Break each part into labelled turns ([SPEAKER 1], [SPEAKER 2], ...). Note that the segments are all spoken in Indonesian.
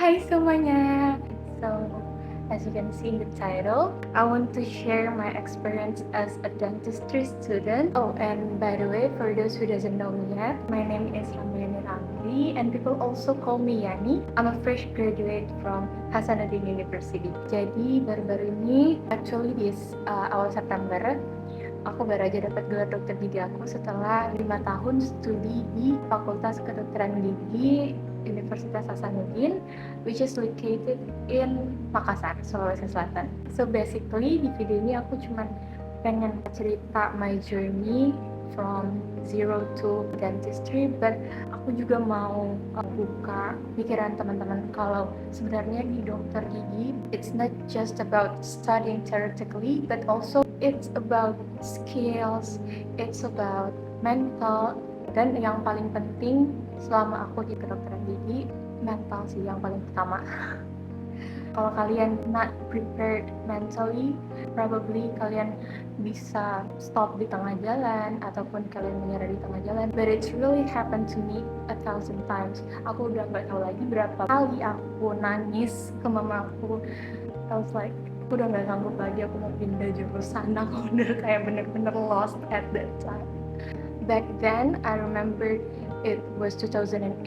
[SPEAKER 1] Hai semuanya. So, as you can see in the title, I want to share my experience as a dentistry student. Oh, and by the way, for those who doesn't know me yet, my name is Ramayani Ramli, and people also call me Yani. I'm a fresh graduate from Hasanuddin University. Jadi baru-baru ini, actually awal September, aku baru aja dapat gelar dokter gigi aku setelah 5 tahun studi di Fakultas Kedokteran Gigi Universitas Hasanuddin, which is located in Makassar, Sulawesi Selatan. So basically di video ini aku cuman pengen cerita my journey from zero to dentistry, but aku juga mau buka pikiran teman-teman kalau sebenarnya di dokter gigi it's not just about studying theoretically, but also it's about skills, it's about mental, dan yang paling penting selama aku di kedokteran gigi, mental sih yang paling pertama. Kalau kalian not prepared mentally, probably kalian bisa stop di tengah jalan ataupun kalian menyerah di tengah jalan. But it's really happened to me 1,000 times. Aku udah nggak tahu lagi berapa kali aku nangis ke mama aku. I was like, aku udah nggak sanggup lagi, aku mau pindah jurusan. Aku udah kayak bener-bener lost at that time. Back then, I remember it was 2008,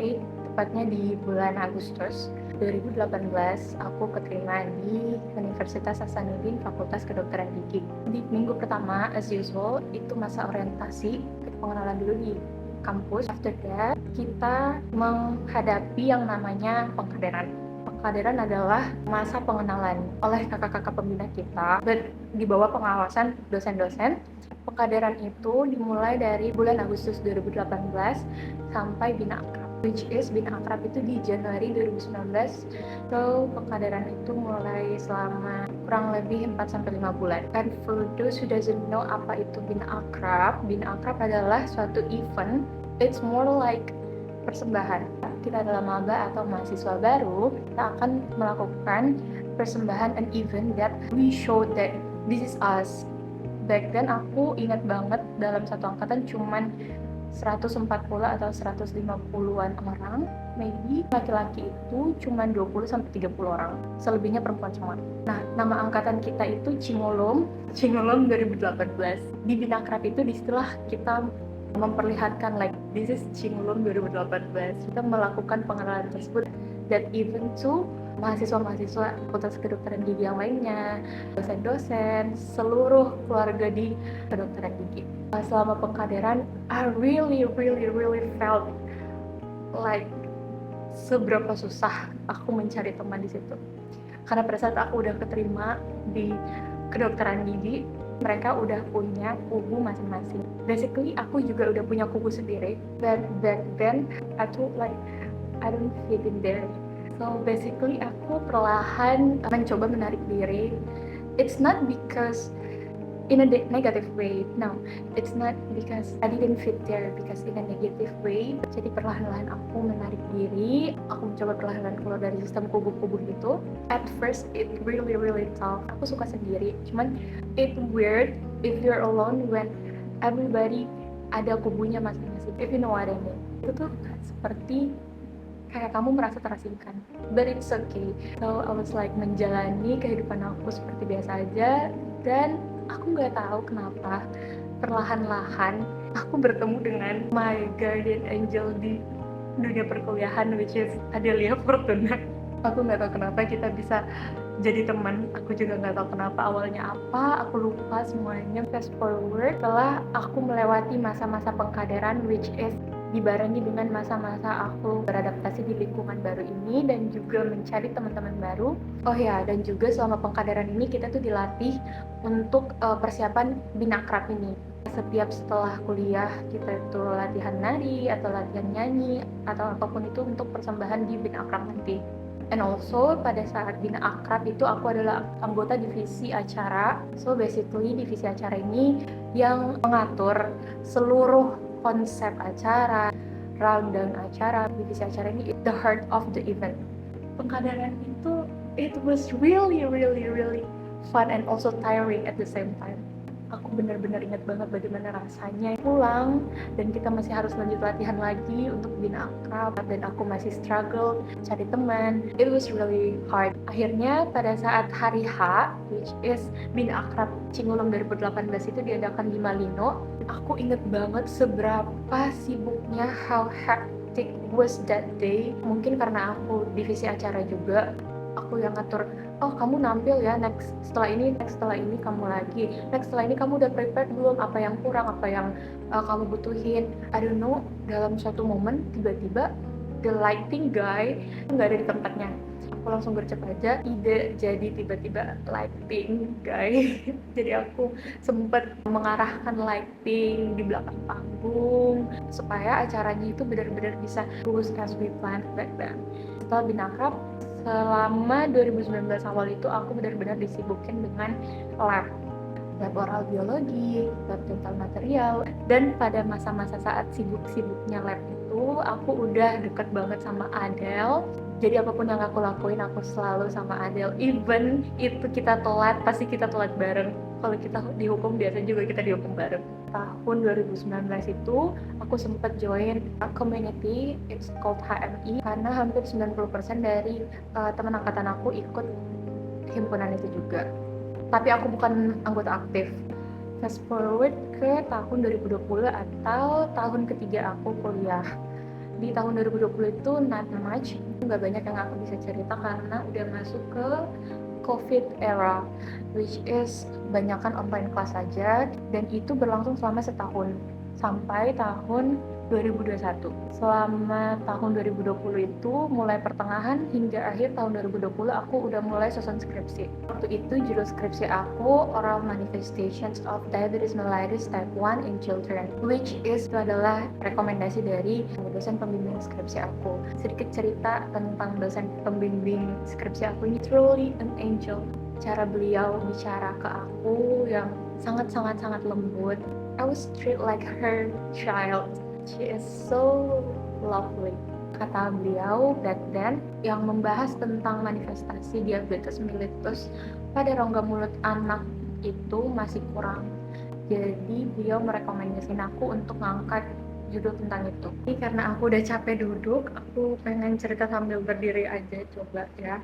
[SPEAKER 1] tepatnya di bulan Agustus 2018, aku keterima di Universitas Hasanuddin Fakultas Kedokteran Gigi. Di minggu pertama, as usual, itu masa orientasi, pengenalan dulu di kampus. After that, kita menghadapi yang namanya pengkaderan. Pengkaderan adalah masa pengenalan oleh kakak-kakak pembina kita, di bawah pengawasan dosen-dosen. Pengkaderan itu dimulai dari bulan Agustus 2018 sampai Bina Akrab, which is Bina Akrab itu di Januari 2019. So, pengkaderan itu mulai selama kurang lebih 4-5 bulan. And for those who doesn't know apa itu Bina Akrab adalah suatu event. It's more like persembahan. Kita adalah maba atau mahasiswa baru, kita akan melakukan persembahan, an event that we show that this is us. Back then aku ingat banget dalam satu angkatan cuman 140 atau 150-an orang, maybe laki-laki itu cuman 20-30 orang, selebihnya perempuan semua. Nah, nama angkatan kita itu Cingolom 2018. Di Bina Akrab itu disitulah kita memperlihatkan like this is Cingolom 2018. Kita melakukan pengenalan tersebut, that even to mahasiswa-mahasiswa Fakultas Kedokteran Gigi yang lainnya, dosen-dosen, seluruh keluarga di kedokteran gigi. Selama pengkaderan, I really felt like seberapa susah aku mencari teman di situ. Karena pada saat aku udah keterima di kedokteran gigi, mereka udah punya kubu masing-masing. Basically, aku juga udah punya kubu sendiri. But back then, I thought like I don't fit in there. So basically aku perlahan mencoba menarik diri. It's not because in a negative way. No, it's not because I didn't fit there because in a negative way. Jadi perlahan-lahan aku menarik diri. Aku mencoba perlahan-lahan keluar dari sistem kubu-kubu itu. At first it really tough. Aku suka sendiri. Cuman it weird if you're alone when everybody ada kubunya masing-masing. If you know what I mean. Itu tuh seperti kayak kamu merasa terasingkan, but it's okay. So I was like menjalani kehidupan aku seperti biasa aja, dan aku nggak tahu kenapa perlahan-lahan aku bertemu dengan my guardian angel di dunia perkuliahan, which is Adelia Fortuna. Aku nggak tahu kenapa kita bisa jadi teman. Aku juga nggak tahu kenapa awalnya apa, aku lupa semuanya. Fast forward, setelah aku melewati masa-masa pengkaderan, which is dibarengi dengan masa-masa aku beradaptasi di lingkungan baru ini dan juga mencari teman-teman baru. Oh ya, dan juga selama pengkaderan ini kita tuh dilatih untuk persiapan Bina Akrab ini. Setiap setelah kuliah kita itu latihan nari atau latihan nyanyi atau apapun itu untuk persembahan di Bina Akrab nanti. And also pada saat Bina Akrab itu aku adalah anggota divisi acara. So basically divisi acara ini yang mengatur seluruh konsep acara, rundown acara. Divisi acara ini the heart of the event. Pengkaderan itu it was really fun and also tiring at the same time. Aku benar-benar ingat banget bagaimana rasanya pulang dan kita masih harus lanjut latihan lagi untuk bina akrab, dan aku masih struggle cari teman. It was really hard. Akhirnya pada saat hari H, which is bina akrab Cingulung 2018 itu diadakan di Malino, aku inget banget seberapa sibuknya, how hectic was that day. Mungkin karena aku divisi acara juga, aku yang ngatur, oh kamu nampil ya, next setelah ini kamu lagi, next setelah ini kamu udah prepared belum, apa yang kurang, apa yang kamu butuhin. I don't know, dalam suatu momen tiba-tiba the lighting guy nggak ada di tempatnya. Aku langsung gercep aja, ide jadi tiba-tiba lighting guy. Jadi aku sempat mengarahkan lighting di belakang panggung supaya acaranya itu benar-benar bisa goes as we planned back then. Setelah Binakrab, selama 2019 awal itu aku benar-benar disibukin dengan lab oral biologi, lab dental material, dan pada masa-masa saat sibuk-sibuknya lab itu aku udah deket banget sama Adele. Jadi apapun yang aku lakuin aku selalu sama Adele, even itu kita telat, pasti kita telat bareng. Kalau kita dihukum biasa juga kita dihukum bareng. Tahun 2019 itu aku sempat join a community, it's called HMI, karena hampir 90% dari teman angkatan aku ikut himpunan itu juga. Tapi aku bukan anggota aktif. Fast forward ke tahun 2020 atau tahun ketiga aku kuliah. Di tahun 2020 itu not much, nggak banyak yang aku bisa cerita karena udah masuk ke COVID era, which is banyakan online class saja, dan itu berlangsung selama setahun sampai tahun 2021. Selama tahun 2020 itu mulai pertengahan hingga akhir tahun 2020 aku udah mulai susun skripsi. Waktu itu judul skripsi aku Oral Manifestations of Diabetes Mellitus Type 1 in Children, which is itu adalah rekomendasi dari dosen pembimbing skripsi aku. Sedikit cerita tentang dosen pembimbing skripsi aku ini, truly an angel. Cara beliau bicara ke aku yang sangat lembut. I was treated like her child. She is so lovely. Kata beliau back then, yang membahas tentang manifestasi diabetes mellitus pada rongga mulut anak itu masih kurang. Jadi beliau merekomendasikan aku untuk ngangkat judul tentang itu. Ini karena aku udah capek duduk, aku pengen cerita sambil berdiri aja coba ya.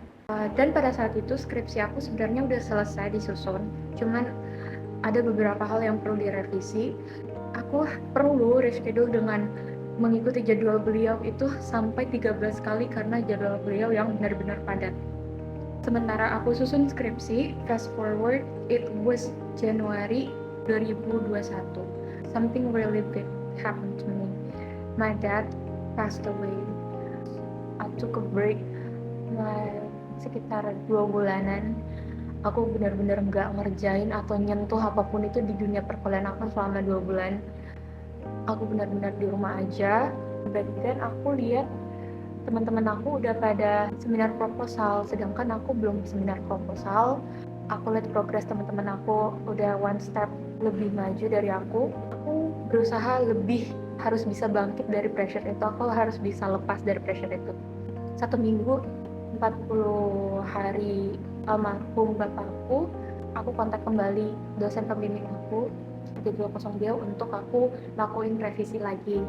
[SPEAKER 1] Dan pada saat itu skripsi aku sebenarnya udah selesai disusun, cuman ada beberapa hal yang perlu direvisi. Aku perlu reschedule dengan mengikuti jadwal beliau itu sampai 13 kali karena jadwal beliau yang benar-benar padat. Sementara aku susun skripsi, fast forward, it was Januari 2021. Something really big happened to me. My dad passed away. I took a break sekitar 2 bulanan. Aku benar-benar nggak ngerjain atau nyentuh apapun itu di dunia perkuliahan aku selama 2 bulan. Aku benar-benar di rumah aja. Back then aku lihat teman-teman aku udah pada seminar proposal, sedangkan aku belum seminar proposal. Aku lihat progres teman-teman aku udah one step lebih maju dari aku. Aku berusaha lebih harus bisa bangkit dari pressure itu. Aku harus bisa lepas dari pressure itu. 1 minggu 40 hari almarhum bapakku, aku kontak kembali dosen pembimbing aku, jadwal kosong dia untuk aku lakuin revisi lagi.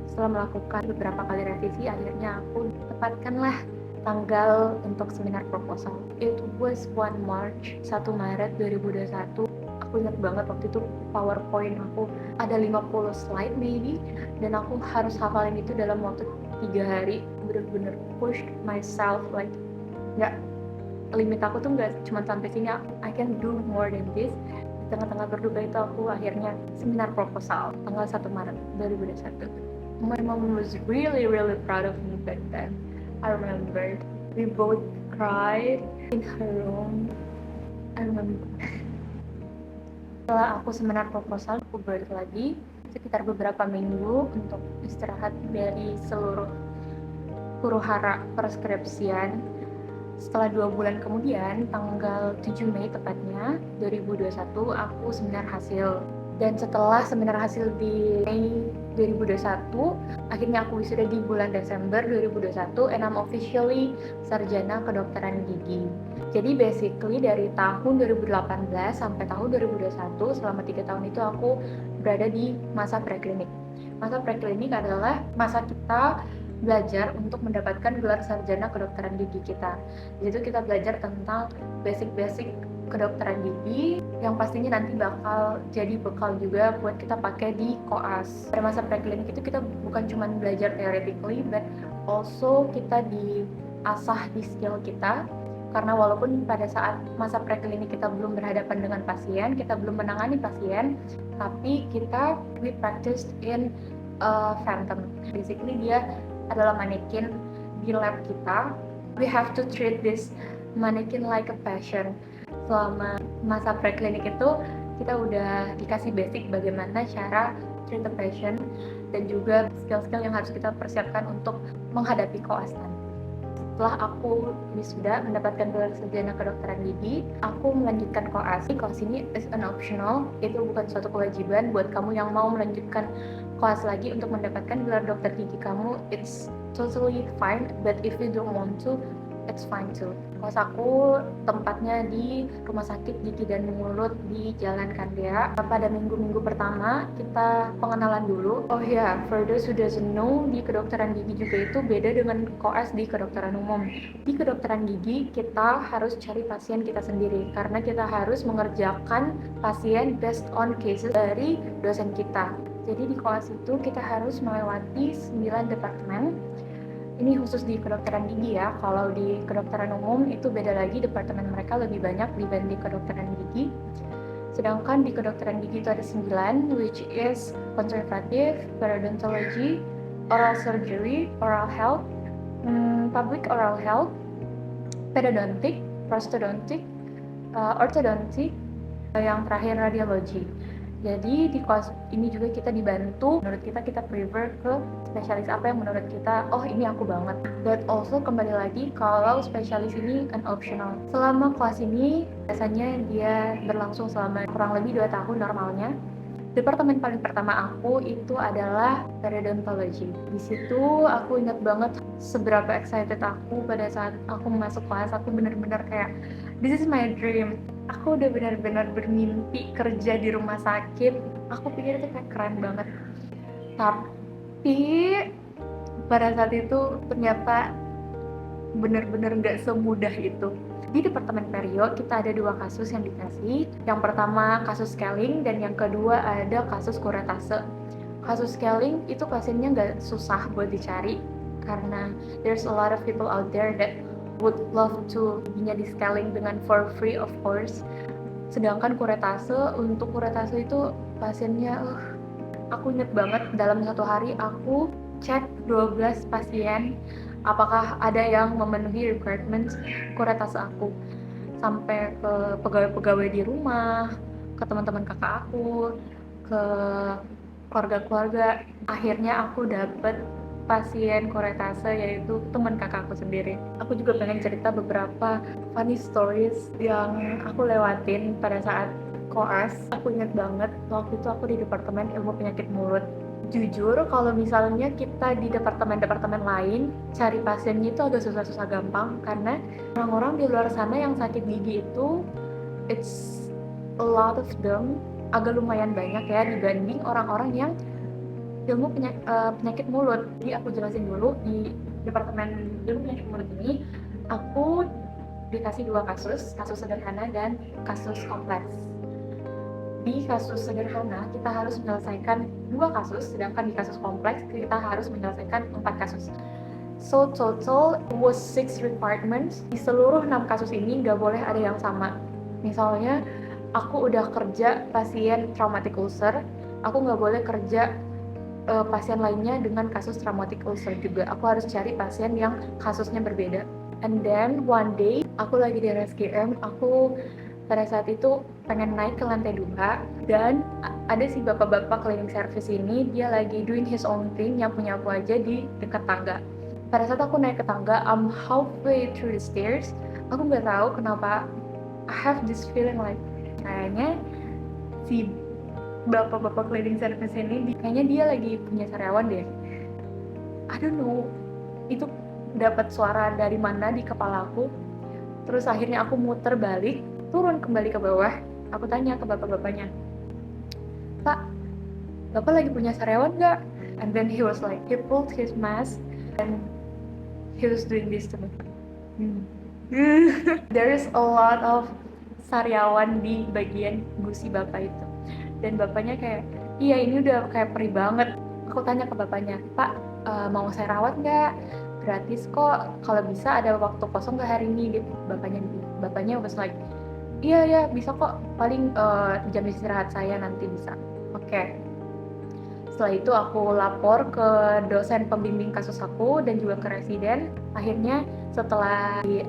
[SPEAKER 1] Setelah melakukan beberapa kali revisi, akhirnya aku tepatkanlah tanggal untuk seminar proposal. It was 1 March, 1 Maret 2021. Aku ingat banget waktu itu PowerPoint aku ada 50 slide maybe, dan aku harus hafalin itu dalam waktu 3 hari. Bener-bener push myself, like nggak, limit aku tuh nggak cuma sampai sini, I can do more than this. Di tengah-tengah berduka itu aku akhirnya seminar proposal tanggal 1 Maret 2021. My mom was really proud of me back then. I remember we both cried in her room. I remember. Setelah aku seminar proposal, aku balik lagi sekitar beberapa minggu untuk istirahat dari seluruh huru-hara perskripsian. Setelah 2 bulan kemudian, tanggal 7 Mei tepatnya 2021, aku seminar hasil. Dan setelah seminar hasil di Mei 2021, akhirnya aku wisuda di bulan Desember 2021 and I'm officially sarjana kedokteran gigi. Jadi basically dari tahun 2018 sampai tahun 2021, selama 3 tahun itu aku berada di masa preklinik. Masa preklinik adalah masa kita belajar untuk mendapatkan gelar sarjana kedokteran gigi kita. Di situ kita belajar tentang basic-basic kedokteran gigi yang pastinya nanti bakal jadi bekal juga buat kita pakai di koas. Pada masa preklinik itu kita bukan cuma belajar theoretically, but also kita diasah di skill kita. Karena walaupun pada saat masa preklinik kita belum berhadapan dengan pasien, kita belum menangani pasien, tapi we practice in phantom. Basically dia adalah manekin di lab kita. We have to treat this mannequin like a patient. Selama masa preklinik itu kita udah dikasih basic bagaimana cara treat the patient dan juga skill-skill yang harus kita persiapkan untuk menghadapi koas nanti. Setelah aku wisuda mendapatkan gelar sarjana kedokteran gigi, aku melanjutkan koas. Koas ini is an optional, itu bukan suatu kewajiban buat kamu yang mau melanjutkan koas lagi untuk mendapatkan gelar dokter gigi kamu. It's totally fine, but if you don't want to, it's fine too. Koas aku tempatnya di Rumah Sakit Gigi dan Mulut di Jalan Kandea. Pada minggu-minggu pertama kita pengenalan dulu. Oh ya, for those who doesn't know, di kedokteran gigi juga itu beda dengan koas di kedokteran umum. Di kedokteran gigi kita harus cari pasien kita sendiri karena kita harus mengerjakan pasien based on cases dari dosen kita. Jadi di koas itu kita harus melewati 9 departemen. Ini khusus di kedokteran gigi ya. Kalau di kedokteran umum itu beda lagi, departemen mereka lebih banyak dibanding kedokteran gigi. Sedangkan di kedokteran gigi itu ada 9, which is conservative, periodontology, oral surgery, oral health, public oral health, pedodontic, prosthodontic, orthodontic, yang terakhir radiologi. Jadi di kelas ini juga kita dibantu, menurut kita prefer ke spesialis apa yang menurut kita, oh ini aku banget. But also kembali lagi kalau spesialis ini an optional. Selama kelas ini biasanya dia berlangsung selama kurang lebih 2 tahun normalnya. Departemen paling pertama aku itu adalah periodontology. Di situ aku ingat banget seberapa excited aku pada saat aku masuk kelas. Aku benar-benar kayak, this is my dream. Aku udah benar-benar bermimpi kerja di rumah sakit. Aku pikir itu kayak keren banget. Tapi pada saat itu ternyata benar-benar nggak semudah itu. Di departemen perio kita ada 2 kasus yang dikasih. Yang pertama kasus scaling dan yang kedua ada kasus kuretase. Kasus scaling itu pasiennya nggak susah buat dicari karena there's a lot of people out there that would love to giginya di scaling dengan for free of course. Sedangkan untuk kuretase itu pasiennya aku inget banget dalam 1 hari aku cek 12 pasien apakah ada yang memenuhi requirements kuretase aku, sampai ke pegawai-pegawai di rumah, ke teman-teman kakak aku, ke keluarga-keluarga. Akhirnya aku dapet pasien kuretase yaitu teman kakakku sendiri. Aku juga pengen cerita beberapa funny stories yang aku lewatin pada saat koas. Aku ingat banget waktu itu aku di departemen ilmu penyakit mulut. Jujur kalau misalnya kita di departemen-departemen lain cari pasiennya itu agak susah-susah gampang karena orang-orang di luar sana yang sakit gigi itu it's a lot of them, agak lumayan banyak ya dibanding orang-orang yang ilmu penyakit mulut. Jadi aku jelasin dulu, di departemen ilmu penyakit mulut ini aku dikasih 2 kasus sederhana dan kasus kompleks. Di kasus sederhana kita harus menyelesaikan 2 kasus, sedangkan di kasus kompleks kita harus menyelesaikan 4 kasus. So total was 6 requirements. Di seluruh 6 kasus ini nggak boleh ada yang sama. Misalnya aku udah kerja pasien traumatic ulcer, aku nggak boleh kerja pasien lainnya dengan kasus traumatic ulcer juga. Aku harus cari pasien yang kasusnya berbeda. And then one day aku lagi di RSGM, aku pada saat itu pengen naik ke lantai 2 dan ada si bapak-bapak cleaning service ini, dia lagi doing his own thing yang punya aku aja di dekat tangga. Pada saat aku naik ke tangga, I'm halfway through the stairs, aku nggak tahu kenapa I have this feeling like kayaknya si bapak-bapak cleaning service ini, kayaknya dia lagi punya karyawan deh. I don't know, itu dapat suara dari mana di kepalaku. Terus akhirnya aku muter balik, turun kembali ke bawah. Aku tanya ke bapak-bapaknya, "Pak, Bapak lagi punya karyawan nggak?" And then he was like, he pulled his mask and he was doing this to me. There is a lot of sariawan di bagian gusi bapak itu. Dan bapaknya kayak, iya ini udah kayak perih banget. Aku tanya ke bapaknya, "Pak, mau saya rawat nggak? Gratis kok, kalau bisa ada waktu kosong nggak hari ini?" Bapaknya was like, iya ya bisa kok, paling jam istirahat saya nanti bisa. Oke. Setelah itu aku lapor ke dosen pembimbing kasus aku dan juga ke residen. Akhirnya setelah di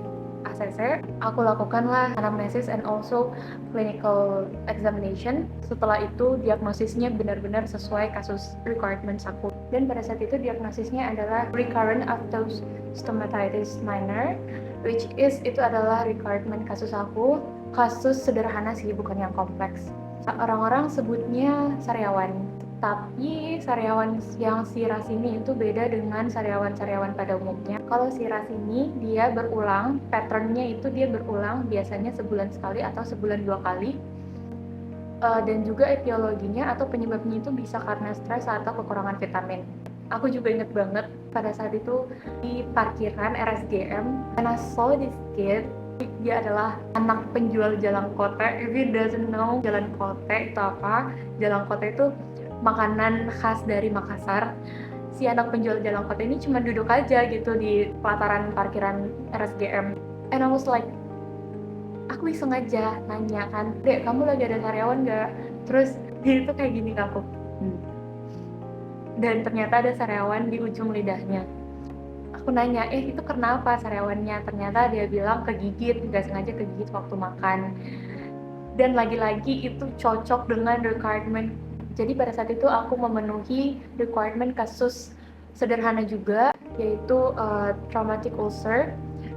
[SPEAKER 1] ACC, aku lakukanlah anamnesis and also clinical examination. Setelah itu diagnosisnya benar-benar sesuai kasus requirements aku. Dan pada saat itu diagnosisnya adalah recurrent aphthous stomatitis minor, which is itu adalah requirement kasus aku. Kasus sederhana sih, bukan yang kompleks. Orang-orang sebutnya sariawan. Tapi sariawan yang siras ini itu beda dengan sariawan-sariawan pada umumnya. Kalau siras ini dia berulang, patternnya itu dia berulang biasanya sebulan sekali atau sebulan 2 kali. Dan juga etiologinya atau penyebabnya itu bisa karena stres atau kekurangan vitamin. Aku juga inget banget pada saat itu di parkiran RSGM, and I saw this kid. Dia adalah anak penjual jalan kote. If you doesn't know jalan kote itu apa, jalan kote itu makanan khas dari Makassar. Si anak penjual jalan kote ini cuma duduk aja gitu di pelataran parkiran RSGM. And I was like, aku iseng aja nanya kan, "Dek, kamu lagi ada karyawan nggak?" Terus dia itu kayak gini ke aku. Dan ternyata ada karyawan di ujung lidahnya. Aku nanya, itu kenapa karyawannya? Ternyata dia bilang kegigit, nggak sengaja kegigit waktu makan. Dan lagi-lagi itu cocok dengan requirement. Jadi pada saat itu aku memenuhi requirement kasus sederhana juga, yaitu traumatic ulcer.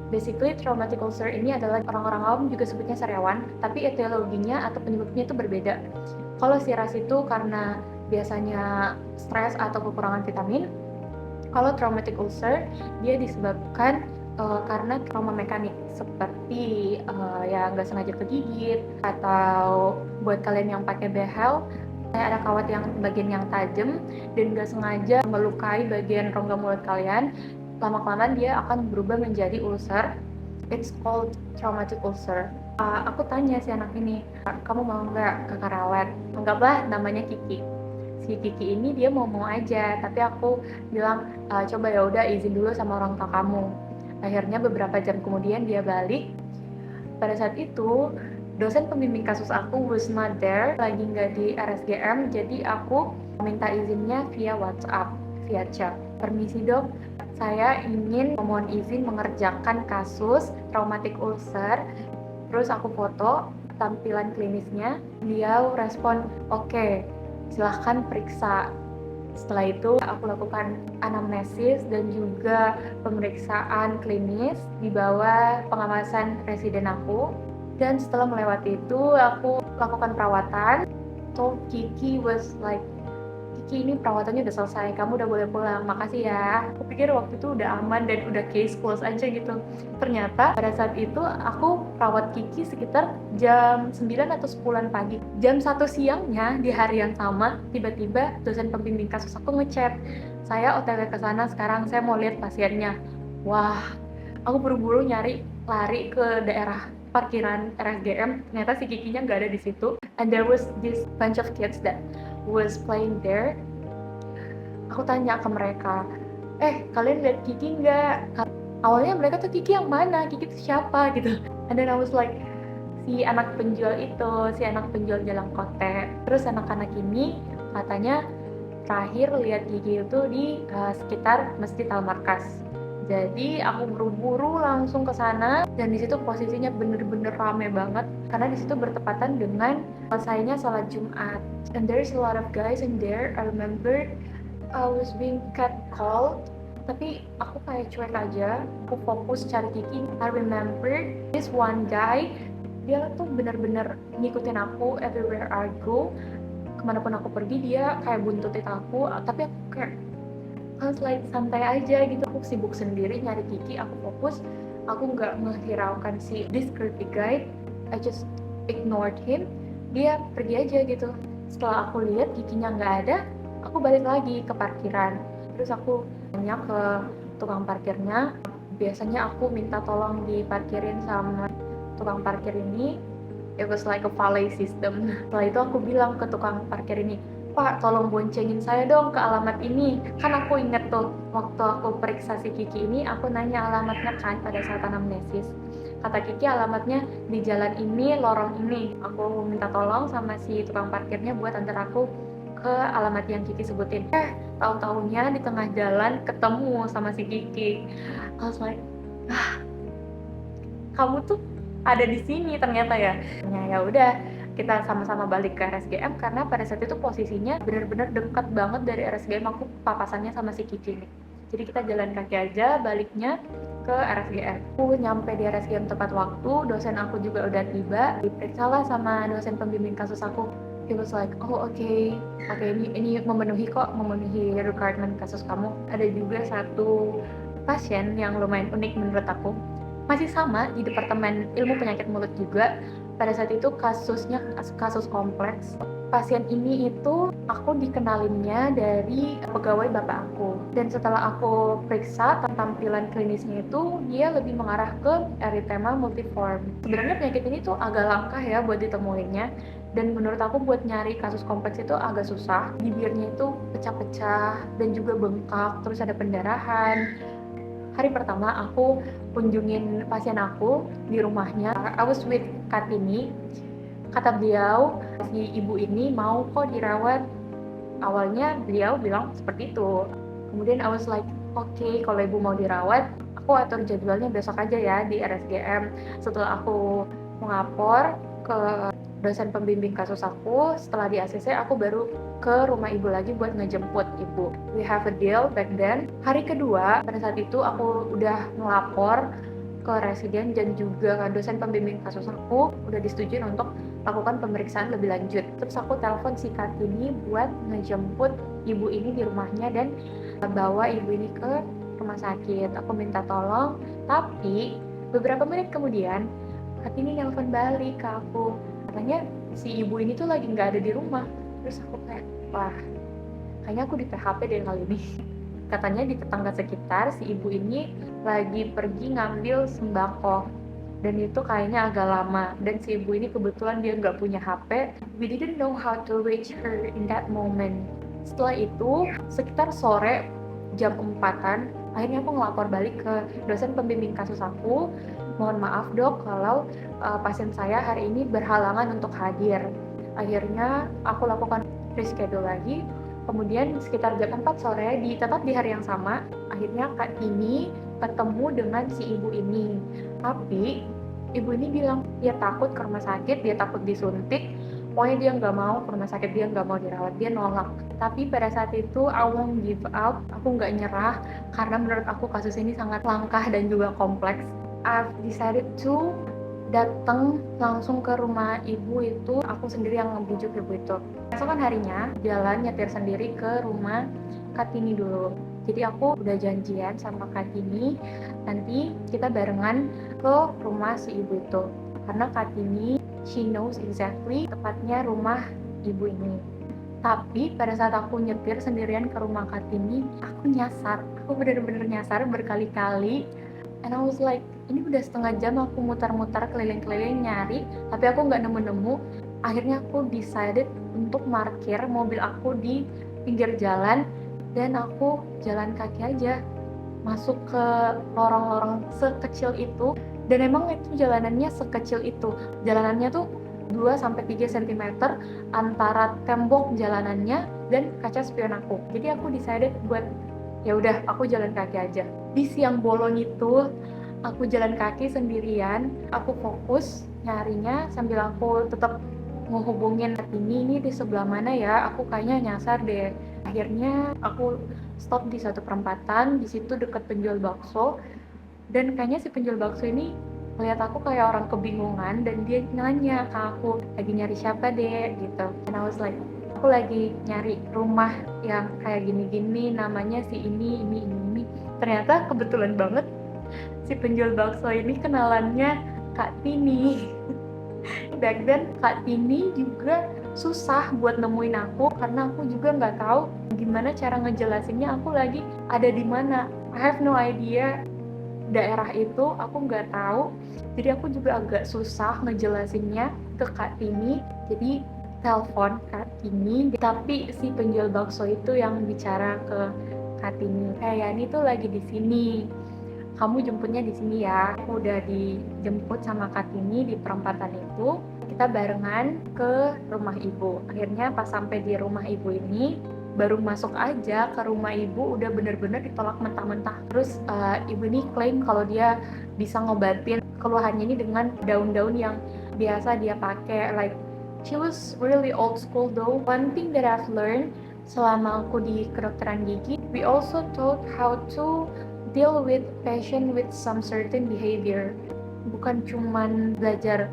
[SPEAKER 1] Basically traumatic ulcer ini adalah orang-orang awam juga sebutnya sariawan, tapi etiologinya atau penyebabnya itu berbeda. Kalau siras itu karena biasanya stres atau kekurangan vitamin. Kalau traumatic ulcer dia disebabkan karena trauma mekanik seperti ya nggak sengaja kegigit, atau buat kalian yang pakai behel, ada kawat yang bagian yang tajam dan nggak sengaja melukai bagian rongga mulut kalian. Lama-kelamaan dia akan berubah menjadi ulcer. It's called traumatic ulcer. Aku tanya si anak ini, "Kamu mau nggak ke karawat?" Anggaplah namanya Kiki. Si Kiki ini dia mau aja, tapi aku bilang, "Coba ya udah izin dulu sama orang tua kamu." Akhirnya beberapa jam kemudian dia balik. Pada saat itu dosen pembimbing kasus aku was not there, lagi nggak di RSGM, jadi aku minta izinnya via WhatsApp, via chat. "Permisi dok, saya ingin memohon izin mengerjakan kasus traumatic ulcer." Terus aku foto tampilan klinisnya, dia respon, "Oke, silahkan periksa." Setelah itu aku lakukan anamnesis dan juga pemeriksaan klinis di bawah pengawasan residen aku. Dan setelah melewati itu aku lakukan perawatan. So Kiki was like, "Kiki, ini perawatannya udah selesai, kamu udah boleh pulang, makasih ya." Aku pikir waktu itu udah aman dan udah case close aja gitu. Ternyata pada saat itu aku rawat Kiki sekitar jam 9 atau 10 pagi. Jam 1 siangnya di hari yang sama, tiba-tiba dosen pembimbing kasus aku ngechat, "Saya OTW ke sana sekarang, saya mau lihat pasiennya." Wah, aku buru-buru lari ke daerah parkiran RSGM. Ternyata si Kikinya nggak ada di situ. And there was this bunch of kids that was playing there. Aku tanya ke mereka, "Kalian lihat Kiki nggak?" Awalnya mereka tuh, "Kiki yang mana? Kiki itu siapa?" gitu. And then I was like, si anak penjual itu, si anak penjual jalan kote. Terus anak-anak ini katanya terakhir lihat Kiki itu di sekitar Masjid Al-Markas. Jadi aku buru-buru langsung ke sana, dan di situ posisinya bener-bener rame banget karena di situ bertepatan dengan selesainya sholat Jumat. And there's a lot of guys in there. I remember I was being catcalled, tapi aku kayak cuek aja. Aku fokus cari Kiki. I remember this one guy, dia tuh bener-bener ngikutin aku everywhere I go. kemanapun aku pergi dia kayak buntutin aku, tapi aku kayak harus like santai aja gitu. Aku sibuk sendiri nyari Kiki, aku fokus, aku nggak menghiraukan si this creepy guy. I just ignored him, dia pergi aja gitu. Setelah aku lihat Kikinya nggak ada, aku balik lagi ke parkiran. Terus aku tanya ke tukang parkirnya, biasanya aku minta tolong diparkirin sama tukang parkir ini. It was like a valet system. Setelah itu aku bilang ke tukang parkir ini, Pak, tolong boncengin saya dong ke alamat ini. Kan aku inget tuh, waktu aku periksa si Kiki ini, aku nanya alamatnya kan pada saat anamnesis. Kata Kiki alamatnya di jalan ini, lorong ini. Aku minta tolong sama si tukang parkirnya buat antar aku ke alamat yang Kiki sebutin. Tahu-taunya di tengah jalan ketemu sama si Kiki. I was like, kamu tuh ada di sini ternyata ya. Ya udah, kita sama-sama balik ke RSGM karena pada saat itu posisinya benar-benar dekat banget dari RSGM, aku papasannya sama si Kiki nih. Jadi kita jalan kaki aja baliknya ke RSGM. Aku nyampe di RSGM tepat waktu, dosen aku juga udah tiba, diperiksa lah sama dosen pembimbing kasus aku. He was like, oh oke, ini memenuhi requirement kasus kamu. Ada juga satu pasien yang lumayan unik menurut aku, masih sama di Departemen Ilmu Penyakit Mulut juga. Pada saat itu kasusnya kasus kompleks. Pasien ini itu aku dikenalinnya dari pegawai bapak aku. Dan setelah aku periksa tampilan klinisnya itu, dia lebih mengarah ke erythema multiforme. Sebenarnya penyakit ini tuh agak langka ya buat ditemuinnya. Dan menurut aku buat nyari kasus kompleks itu agak susah. Bibirnya itu pecah-pecah dan juga bengkak, terus ada pendarahan. Hari pertama aku kunjungin pasien aku di rumahnya. I was with Kartini. Kata beliau, si ibu ini mau kok dirawat. Awalnya beliau bilang seperti itu. Kemudian I was like, oke, kalau ibu mau dirawat, aku atur jadwalnya besok aja ya di RSGM. Setelah aku mengapor ke dosen pembimbing kasus aku, setelah di ACC aku baru ke rumah ibu lagi buat ngejemput ibu. We have a deal back then. Hari kedua, pada saat itu aku udah ngelapor ke residen dan juga ke dosen pembimbing kasus aku, udah disetujui untuk lakukan pemeriksaan lebih lanjut. Terus aku telepon si Kartini buat ngejemput ibu ini di rumahnya dan bawa ibu ini ke rumah sakit. Aku minta tolong, tapi beberapa menit kemudian Kartini nelpon balik ke aku. Katanya si ibu ini tuh lagi nggak ada di rumah. Terus aku kayak, wah, kayaknya aku di PHP deh kali ini. Katanya di tetangga sekitar si ibu ini lagi pergi ngambil sembako. Dan itu kayaknya agak lama. Dan si ibu ini kebetulan dia nggak punya HP. We didn't know how to reach her in that moment. Setelah itu, sekitar sore jam 4-an, akhirnya aku ngelapor balik ke dosen pembimbing kasus aku. Mohon maaf dok kalau pasien saya hari ini berhalangan untuk hadir. Akhirnya aku lakukan reschedule lagi. Kemudian sekitar jam 4 sore, tetap di hari yang sama, akhirnya Kak Tini ketemu dengan si ibu ini. Tapi ibu ini bilang dia takut ke rumah sakit, dia takut disuntik. Pokoknya dia nggak mau ke rumah sakit, dia nggak mau dirawat, dia nolak. Tapi pada saat itu I won't give up, aku nggak nyerah karena menurut aku kasus ini sangat langka dan juga kompleks. I've decided to datang langsung ke rumah ibu itu, aku sendiri yang ngebujuk ibu itu. Esokan harinya jalan nyetir sendiri ke rumah Kartini dulu. Jadi aku udah janjian sama Kartini, nanti kita barengan ke rumah si ibu itu. Karena Kartini, she knows exactly tepatnya rumah ibu ini. Tapi pada saat aku nyetir sendirian ke rumah Kartini, aku nyasar. Aku bener-bener nyasar berkali-kali. And I was like, ini udah setengah jam aku mutar-mutar keliling-keliling nyari, tapi aku nggak nemu-nemu. Akhirnya aku decided untuk parkir mobil aku di pinggir jalan dan aku jalan kaki aja masuk ke lorong-lorong sekecil itu. Dan emang itu jalanannya sekecil itu. Jalanannya tuh 2-3 cm antara tembok jalanannya dan kaca spion aku. Jadi aku decided buat ya udah aku jalan kaki aja. Di siang bolong itu aku jalan kaki sendirian, aku fokus nyarinya sambil aku tetap ngehubungin ini di sebelah mana ya, aku kayaknya nyasar deh. Akhirnya aku stop di satu perempatan, di situ dekat penjual bakso, dan kayaknya si penjual bakso ini lihat aku kayak orang kebingungan dan dia nanya ke aku, lagi nyari siapa deh gitu. And I was like, aku aku lagi nyari rumah yang kayak gini-gini, namanya si ini. Ternyata kebetulan banget si penjual bakso ini kenalannya Kak Tini. Back then Kak Tini juga susah buat nemuin aku karena aku juga nggak tahu gimana cara ngejelasinnya aku lagi ada di mana. I have no idea daerah itu, aku nggak tahu. Jadi aku juga agak susah ngejelasinnya ke Kak Tini. Jadi telepon Kak Tini, tapi si penjual bakso itu yang bicara ke Kak Tini. Kayak ini tuh lagi di sini. Kamu jemputnya di sini ya. Aku udah dijemput sama Kak Tini di perempatan itu. Kita barengan ke rumah ibu. Akhirnya pas sampai di rumah ibu ini, baru masuk aja ke rumah ibu udah bener-bener ditolak mentah-mentah. Terus ibu ini klaim kalau dia bisa ngobatin keluhannya ini dengan daun-daun yang biasa dia pakai. Like she was really old school though. One thing that I've learned selama aku di kedokteran gigi, we also taught how to deal with patient with some certain behavior. Bukan cuman belajar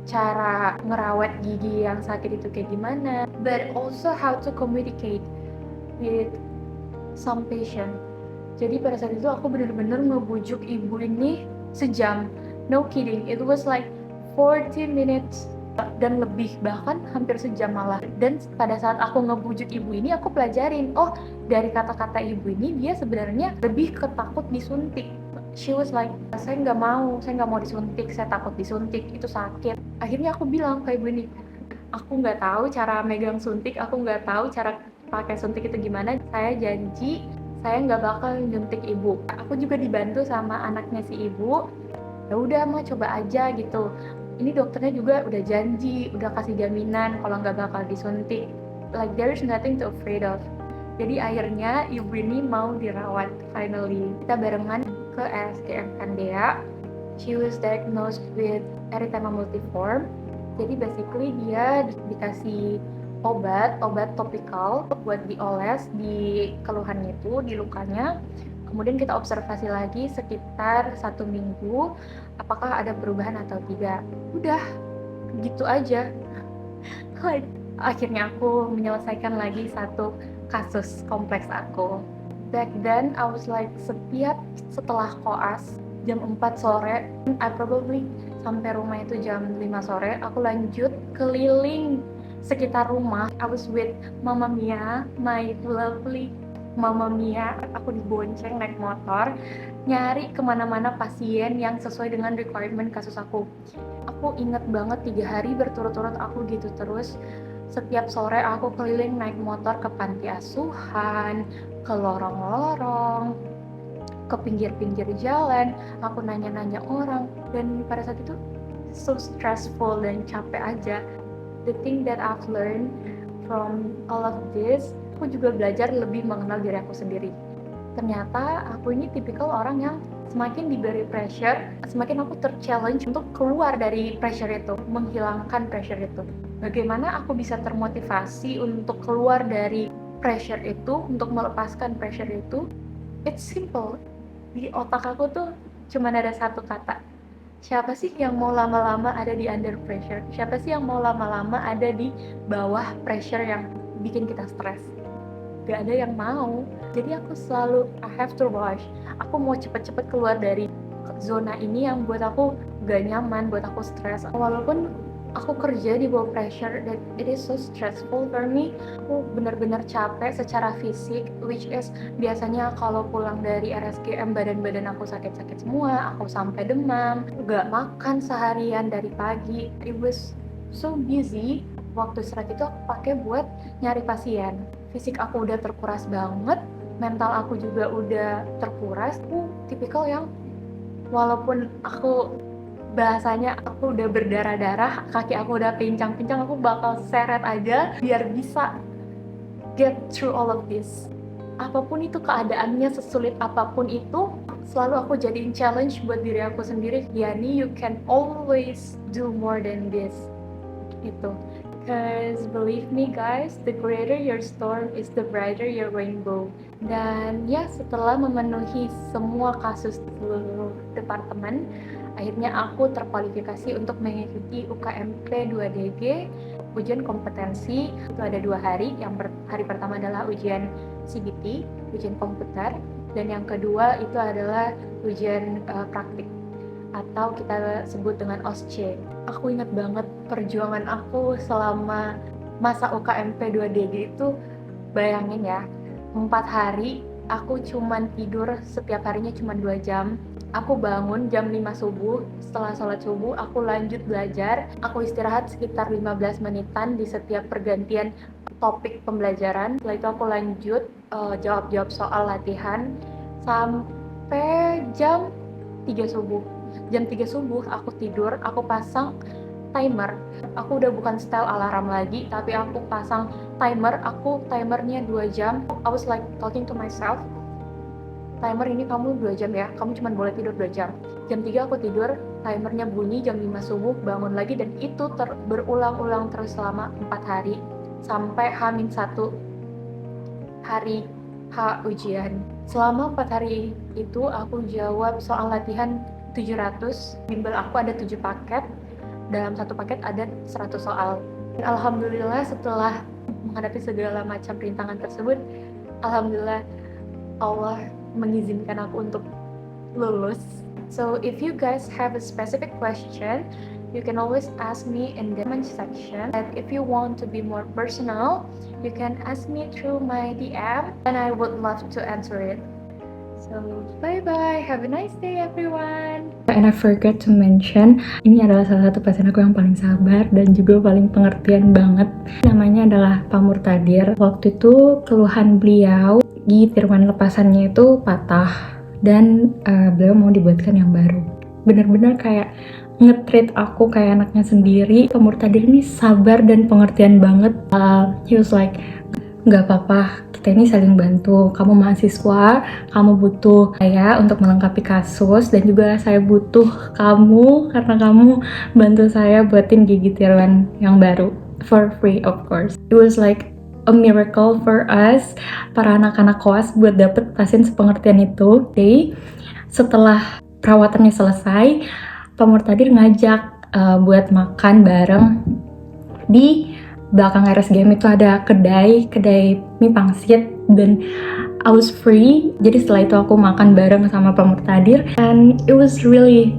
[SPEAKER 1] cara ngerawat gigi yang sakit itu kayak gimana, but also how to communicate with some patient. Jadi pada saat itu aku bener-bener ngebujuk ibu ini sejam, no kidding, it was like 40 minutes dan lebih, bahkan hampir sejam malah. Dan pada saat aku ngebujuk ibu ini, aku pelajarin, oh dari kata-kata ibu ini dia sebenarnya lebih ketakut disuntik. She was like, saya nggak mau disuntik, saya takut disuntik, itu sakit. Akhirnya aku bilang ke ibu ini, aku nggak tahu cara megang suntik, aku nggak tahu cara pakai suntik itu gimana. Saya janji saya nggak bakal nyuntik ibu. Aku juga dibantu sama anaknya si ibu. Ya udah mah coba aja gitu. Ini dokternya juga udah janji, udah kasih jaminan kalau nggak bakal disuntik. Like there is nothing to afraid of. Jadi akhirnya ibu ini mau dirawat finally. Kita barengan ke RSCM Candea. She was diagnosed with erythema multiforme. Jadi basically dia dikasih obat topikal buat dioles di keluhannya itu, di lukanya. Kemudian kita observasi lagi sekitar 1 minggu, apakah ada perubahan atau tidak. Udah, gitu aja. Like, akhirnya aku menyelesaikan lagi satu kasus kompleks aku. Back then, I was like, setelah koas, jam 4 sore, I probably sampai rumah itu jam 5 sore, aku lanjut keliling sekitar rumah. I was with Mama Mia, my lovely Mama Mia. Aku dibonceng naik motor, nyari kemana-mana pasien yang sesuai dengan requirement kasus aku. Aku inget banget 3 hari berturut-turut aku gitu terus. Setiap sore aku keliling naik motor ke panti asuhan, ke lorong-lorong, ke pinggir-pinggir jalan, aku nanya-nanya orang, dan pada saat itu so stressful dan capek aja. The thing that I've learned from all of this, aku juga belajar lebih mengenal diri aku sendiri. Ternyata aku ini tipikal orang yang semakin diberi pressure, semakin aku ter-challenge untuk keluar dari pressure itu, menghilangkan pressure itu. Bagaimana aku bisa termotivasi untuk keluar dari pressure itu, untuk melepaskan pressure itu? It's simple. Di otak aku tuh cuma ada satu kata. Siapa sih yang mau lama-lama ada di under pressure? Siapa sih yang mau lama-lama ada di bawah pressure yang bikin kita stres? Gak ada yang mau. Jadi aku selalu, I have to rush. Aku mau cepet-cepet keluar dari zona ini yang buat aku gak nyaman, buat aku stres. Walaupun aku kerja di bawah pressure, that it is so stressful for me. Aku benar-benar capek secara fisik, which is biasanya kalau pulang dari RSCM badan-badan aku sakit-sakit semua, aku sampai demam, gak makan seharian dari pagi. It was so busy. Waktu istirahat itu aku pakai buat nyari pasien. Fisik aku udah terkuras banget, mental aku juga udah terkuras. Aku tipikal yang walaupun aku bahasanya aku udah berdarah-darah, kaki aku udah pincang-pincang, aku bakal seret aja biar bisa get through all of this. Apapun itu keadaannya, sesulit apapun itu, selalu aku jadiin challenge buat diri aku sendiri. Yani, you can always do more than this. Gitu. Because believe me guys, the greater your storm is the brighter your rainbow. Dan ya, setelah memenuhi semua kasus seluruh departemen, Akhirnya aku terkualifikasi untuk mengikuti UKMP 2DG, ujian kompetensi. Itu ada 2 hari. Hari pertama adalah ujian CBT, ujian komputer, dan yang kedua itu adalah ujian praktik atau kita sebut dengan OSCE. Aku ingat banget perjuangan aku selama masa UKMP 2DG itu. Bayangin ya, 4 hari aku cuman tidur setiap harinya cuman 2 jam. Aku bangun jam 5 subuh, setelah sholat subuh aku lanjut belajar. Aku istirahat sekitar 15 menitan di setiap pergantian topik pembelajaran. Setelah itu aku lanjut jawab-jawab soal latihan sampai jam 3 subuh. Jam 3 subuh aku tidur, aku pasang timer. Aku udah bukan style alarm lagi, tapi aku pasang timer. Timernya 2 jam. I was like talking to myself, timer ini kamu 2 jam ya, kamu cuma boleh tidur 2 jam. Jam 3 aku tidur, timernya bunyi, jam 5 subuh bangun lagi, dan itu berulang-ulang terus selama 4 hari sampai H-1 hari H ujian. Selama 4 hari itu aku jawab soal latihan 700. Bimbel aku ada 7 paket. Dalam satu paket ada 100 soal. Dan alhamdulillah setelah menghadapi segala macam rintangan tersebut, alhamdulillah Allah mengizinkan aku untuk lulus. So if you guys have a specific question, you can always ask me in the comment section. And if you want to be more personal, you can ask me through my DM and I would love to answer it. So, bye-bye. Have a nice day, everyone. And I forgot to mention, ini adalah salah satu pasien aku yang paling sabar dan juga paling pengertian banget. Namanya adalah Pak Murtadir. Waktu itu keluhan beliau, gigi tiruan lepasannya itu patah dan beliau mau dibuatkan yang baru. Bener-bener kayak nge-treat aku kayak anaknya sendiri. Pak Murtadir ini sabar dan pengertian banget. He was like, nggak apa-apa, kita ini saling bantu. Kamu mahasiswa, kamu butuh saya untuk melengkapi kasus, dan juga saya butuh kamu karena kamu bantu saya buatin gigi tiruan yang baru for free, of course. It was like a miracle for us, para anak-anak koas, buat dapet pasien sepengertian itu. Jadi setelah perawatannya selesai, Pak Murtadir ngajak buat makan bareng di belakang RSGM. Itu ada kedai mie pangsit dan I was free. Jadi setelah itu aku makan bareng sama Pak Murtadir and it was really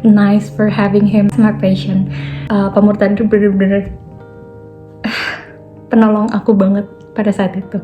[SPEAKER 1] nice for having him as my patient. Pak Murtadir bener-bener penolong aku banget pada saat itu.